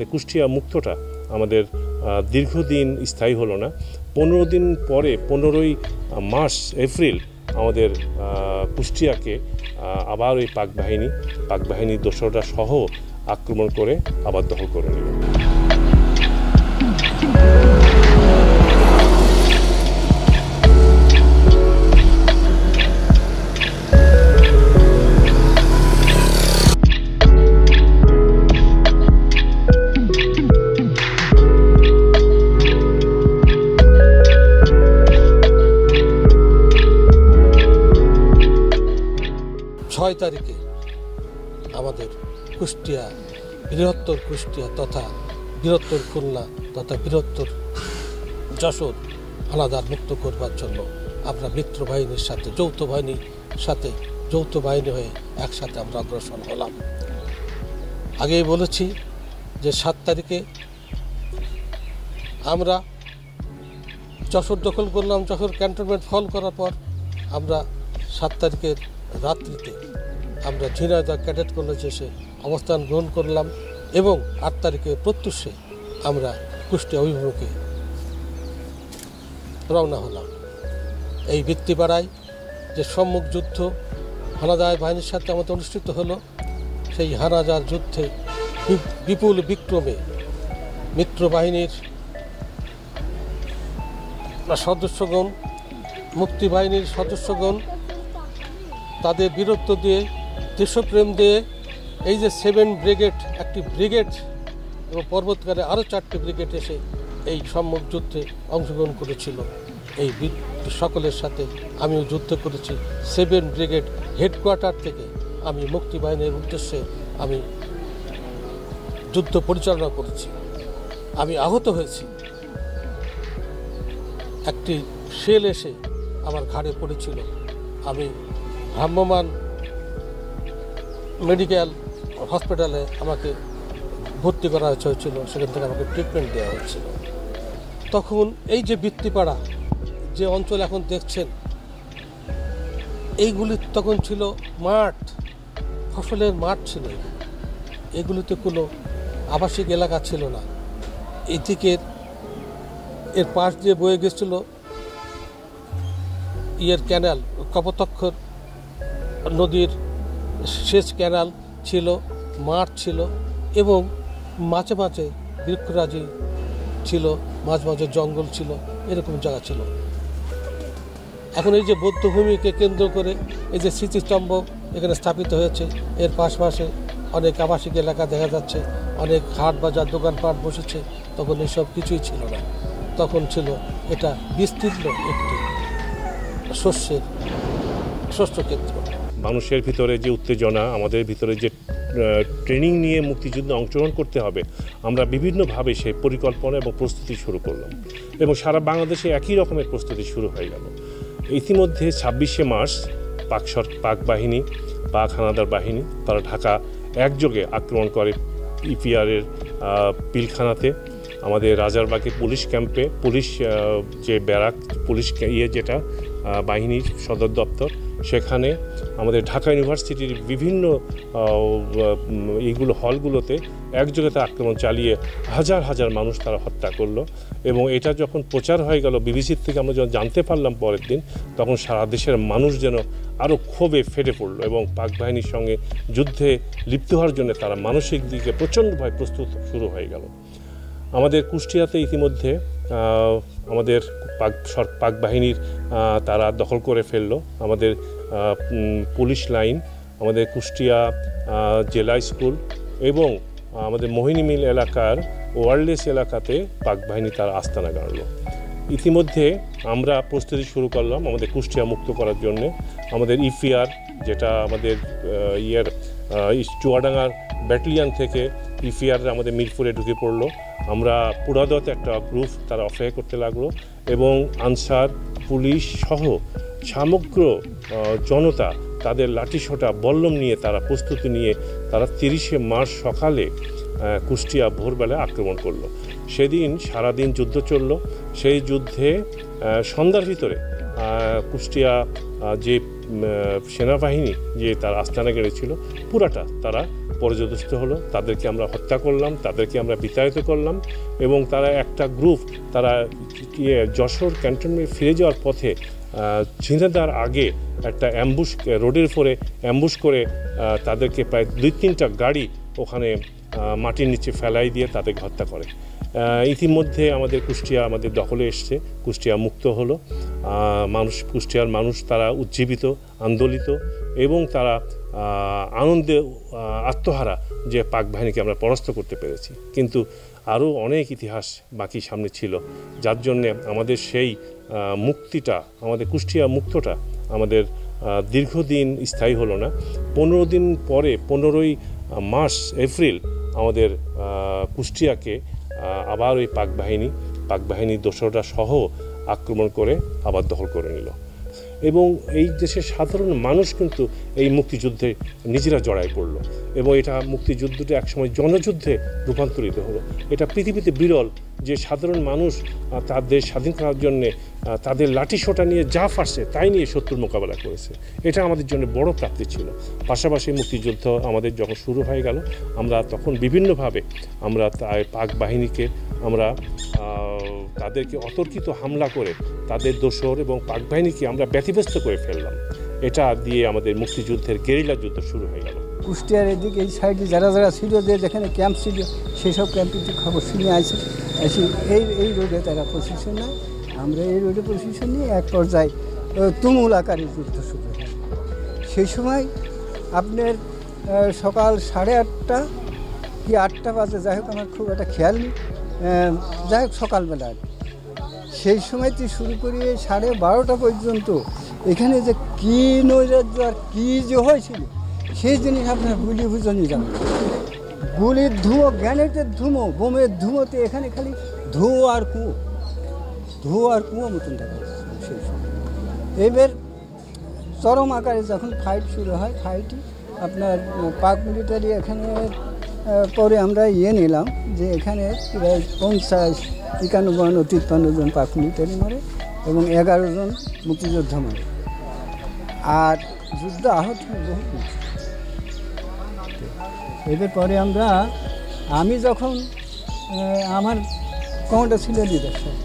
আমাদের কুষ্টিয়া মুক্তটা আমাদের দীর্ঘদিন স্থায়ী হলো না। 15 দিন পরে 15ই মার্চ এপ্রিল আমাদের কুষ্টিয়াকে আবার ওই পাক বাহিনীর দোসররা সহ আক্রমণ করে আবার দখল করে নিল। তারিখে আমাদের কুষ্টিয়া, বৃহত্তর কুষ্টিয়া তথা বৃহত্তর খুলনা তথা বৃহত্তর যশোর হানাদার মুক্ত করবার জন্য আমরা মিত্র বাহিনীর সাথে যৌথ বাহিনী হয়ে একসাথে আমরা অগ্রসর হলাম। আগেই বলেছি যে 7 তারিখে আমরা যশোর দখল করলাম। যশোর ক্যান্টনমেন্ট ফল করার পর আমরা 7 তারিখের রাত্রিতে আমরা ঝিনাইদহ ক্যাডেট কলেজে এসে অবস্থান গ্রহণ করলাম এবং 8 তারিখে প্রত্যুষে আমরা কুষ্টিয়া অভিমুখে রওনা হলাম। এই বৃত্তিপাড়ায় যে সম্মুখ যুদ্ধ হানাদার বাহিনীর সাথে আমাদের অনুষ্ঠিত হলো, সেই হানাদার যুদ্ধে বিপুল বিক্রমে মিত্র বাহিনীর সদস্যগণ, মুক্তিবাহিনীর সদস্যগণ তাদের বীরত্ব দিয়ে, দেশপ্রেম দিয়ে এই যে 7 ব্রিগেড, একটি ব্রিগেড এবং পর্বতকারে আরও 4টি ব্রিগেড এসে এই সম্মুখ যুদ্ধে অংশগ্রহণ করেছিল। এই সকলের সাথে আমিও যুদ্ধ করেছি। 7 ব্রিগেড হেডকোয়ার্টার থেকে আমি মুক্তিবাহিনীর উদ্দেশ্যে আমি যুদ্ধ পরিচালনা করেছি। আমি আহত হয়েছি, একটি শেল এসে আমার ঘাড়ে পড়েছিল। আমি ভ্রাম্যমাণ মেডিকেল হসপিটালে আমাকে ভর্তি করা হয়েছিল, সেখান থেকে আমাকে ট্রিটমেন্ট দেওয়া হয়েছিল। তখন এই যে বৃত্তিপাড়া যে অঞ্চল এখন দেখছেন, এইগুলি তখন ছিল মাঠ, ফসলের মাঠ ছিল। এগুলিতে কোনো আবাসিক এলাকা ছিল না। এদিকে এর পাশ দিয়ে বয়ে গেছিল ক্যানাল, কপোতাক্ষ নদীর সেচ ক্যানাল ছিল, মাঠ ছিল এবং মাঝে মাঝে বৃক্ষরাজি ছিল, মাঝে মাঝে জঙ্গল ছিল, এরকম জায়গা ছিল। এখন এই যে বৌদ্ধভূমিকে কেন্দ্র করে এই যে স্মৃতিস্তম্ভ এখানে স্থাপিত হয়েছে, এর পাশে অনেক আবাসিক এলাকা দেখা যাচ্ছে, অনেক হাট বাজার দোকানপাট বসেছে। তখন এসব কিছুই ছিল না। তখন ছিল এটা বিস্তীর্ণ একটি শস্যক্ষেত্র। মানুষের ভিতরে যে উত্তেজনা, আমাদের ভিতরে যে ট্রেনিং নিয়ে মুক্তিযুদ্ধে অংশগ্রহণ করতে হবে, আমরা বিভিন্নভাবে সেই পরিকল্পনা এবং প্রস্তুতি শুরু করলাম এবং সারা বাংলাদেশে একই রকমের প্রস্তুতি শুরু হয়ে গেল। ইতিমধ্যে 26শে মার্চ পাক বাহিনী, পাক হানাদার বাহিনী তারা ঢাকা একযোগে আক্রমণ করে ইপিআরের পিলখানাতে, আমাদের রাজারবাগের পুলিশ ক্যাম্পে, পুলিশ যে ব্যারাক, পুলিশ যেটা বাহিনীর সদর দপ্তর, সেখানে আমাদের ঢাকা ইউনিভার্সিটির বিভিন্ন এইগুলো হলগুলোতে একযোগে আক্রমণ চালিয়ে হাজার হাজার মানুষ তারা হত্যা করলো। এবং এটা যখন প্রচার হয়ে গেল বিবিসির থেকে আমরা যখন জানতে পারলাম পরের দিন, তখন সারা দেশের মানুষ যেন আরও ক্ষোভে ফেটে পড়লো এবং পাক বাহিনীর সঙ্গে যুদ্ধে লিপ্ত হওয়ার জন্য তারা মানসিক দিকে প্রচণ্ডভাবে প্রস্তুত শুরু হয়ে গেল। আমাদের কুষ্টিয়াতে ইতিমধ্যে আমাদের পাক বাহিনীর তারা দখল করে ফেললো আমাদের পুলিশ লাইন, আমাদের কুষ্টিয়া জেলা স্কুল এবং আমাদের মোহিনী মিল এলাকার ওয়ারলেস এলাকাতে পাক বাহিনী তার আস্তানা গাড়ল। ইতিমধ্যে আমরা প্রস্তুতি শুরু করলাম আমাদের কুষ্টিয়া মুক্ত করার জন্যে। আমাদের ইপিআর যেটা আমাদের চুয়াডাঙ্গার ব্যাটালিয়ান থেকে ইপিআর আমাদের মিরপুরে ঢুকে পড়লো। আমরা পুরাদতে একটা গ্রুপ তারা অপেক্ষা করতে লাগলো এবং আনসার, পুলিশ সহ সমগ্র জনতা তাদের লাঠিসোঁটা বল্লম নিয়ে তারা প্রস্তুতি নিয়ে তারা 30শে মার্চ সকালে কুষ্টিয়া ভোরবেলায় আক্রমণ করলো। সেদিন সারাদিন যুদ্ধ চলল। সেই যুদ্ধে সন্ধ্যার ভিতরে কুষ্টিয়া যে সেনাবাহিনী যে তার আস্তানা গেড়েছিল পুরাটা তারা পর্যদস্ত হলো, তাদেরকে আমরা হত্যা করলাম, তাদেরকে আমরা বিতাড়িত করলাম এবং তারা একটা গ্রুপ তারা যশোর ক্যান্টনমেন্ট ফিরে যাওয়ার পথে ঝিনাইদহের আগে একটা অ্যাম্বুশ রোডের উপরে অ্যাম্বুশ করে তাদেরকে প্রায় 2-3টা গাড়ি ওখানে মাটির নিচে ফেলাই দিয়ে তাদেরকে হত্যা করে। ইতিমধ্যে আমাদের কুষ্টিয়া আমাদের দখলে এসছে, কুষ্টিয়া মুক্ত হলো, কুষ্টিয়ার মানুষ তারা উজ্জীবিত, আন্দোলিত এবং তারা আনন্দে আত্মহারা যে পাক বাহিনীকে আমরা পরাস্ত করতে পেরেছি। কিন্তু আরও অনেক ইতিহাস বাকি সামনে ছিল, যার জন্যে আমাদের সেই মুক্তিটা, আমাদের কুষ্টিয়া মুক্তটা আমাদের দীর্ঘদিন স্থায়ী হলো না। 15 দিন পরে 15ই মার্চ এপ্রিল আমাদের কুষ্টিয়াকে আবার ওই পাক বাহিনীর দোসররা সহ আক্রমণ করে আবার দখল করে নিল এবং এই দেশের সাধারণ মানুষ কিন্তু এই মুক্তিযুদ্ধে নিজেরা জড়ায় পড়ল এবং এটা মুক্তিযুদ্ধটা একসময় জনযুদ্ধে রূপান্তরিত হলো। এটা পৃথিবীতে বিরল যে সাধারণ মানুষ তার দেশ স্বাধীন করার জন্যে তাদের লাঠিসোঁটা নিয়ে যা পারছে তাই নিয়ে শত্রুর মোকাবেলা করেছে। এটা আমাদের জন্য বড় প্রাপ্তি ছিল। পাশাপাশি মুক্তিযুদ্ধ আমাদের যখন শুরু হয়ে গেল, আমরা তখন বিভিন্নভাবে আমরা পাক বাহিনীকে আমরা তাদেরকে অতর্কিত হামলা করে তাদের দোসর এবং পাক বাহিনীকে আমরা ব্যতিব্যস্ত করে ফেললাম। এটা দিয়ে আমাদের মুক্তিযুদ্ধের গেরিলা যুদ্ধ শুরু হয়ে গেল। কুষ্টিয়ার এদিকে এই সাইডে যারা যারা ছিল, যে যেখানে ক্যাম্প ছিল সেই সব ক্যাম্পে খবর শুনে আসি এই রোডে তারা পজিশন নেয়। আমরা এই রোডে পজিশন নিয়ে এক পর্যায়ে তুমুল আকারে যুদ্ধ শুরু হয়। সেই সময় আপনার সকাল 8:30 কি 8টা বাজে, যাই হোক আমার খুব একটা খেয়াল নেই, যাই হোক সকালবেলা সেই সময়তে শুরু করিয়ে 12:30 পর্যন্ত এখানে যে কী নৈরাজ্য আর কী যে হয়েছিল সেই জিনিস আপনার গুলি বুঝনি যাবে। গুলির ধুঁয়ো, গ্যানেটের ধুঁয়ো, বোমের ধুঁয়োতে এখানে খালি ধুঁয়ো আর কুয়ো মতন দেখা যাচ্ছে সেই সময়। এবার চরম আকারে যখন ফাইট শুরু হয়, ফাইটই আপনার পাক মিলিটারি এখানে পরে আমরা নিলাম যে এখানে প্রায় 50, 51, 53 জন পাক মিলিটারি মারে এবং 11 জন মুক্তিযোদ্ধা মারে, আর যুদ্ধ আহত হয় বহু কিছু। এবার পরে আমি যখন আমার কমান্ডার ছিল লিডার সাহেব,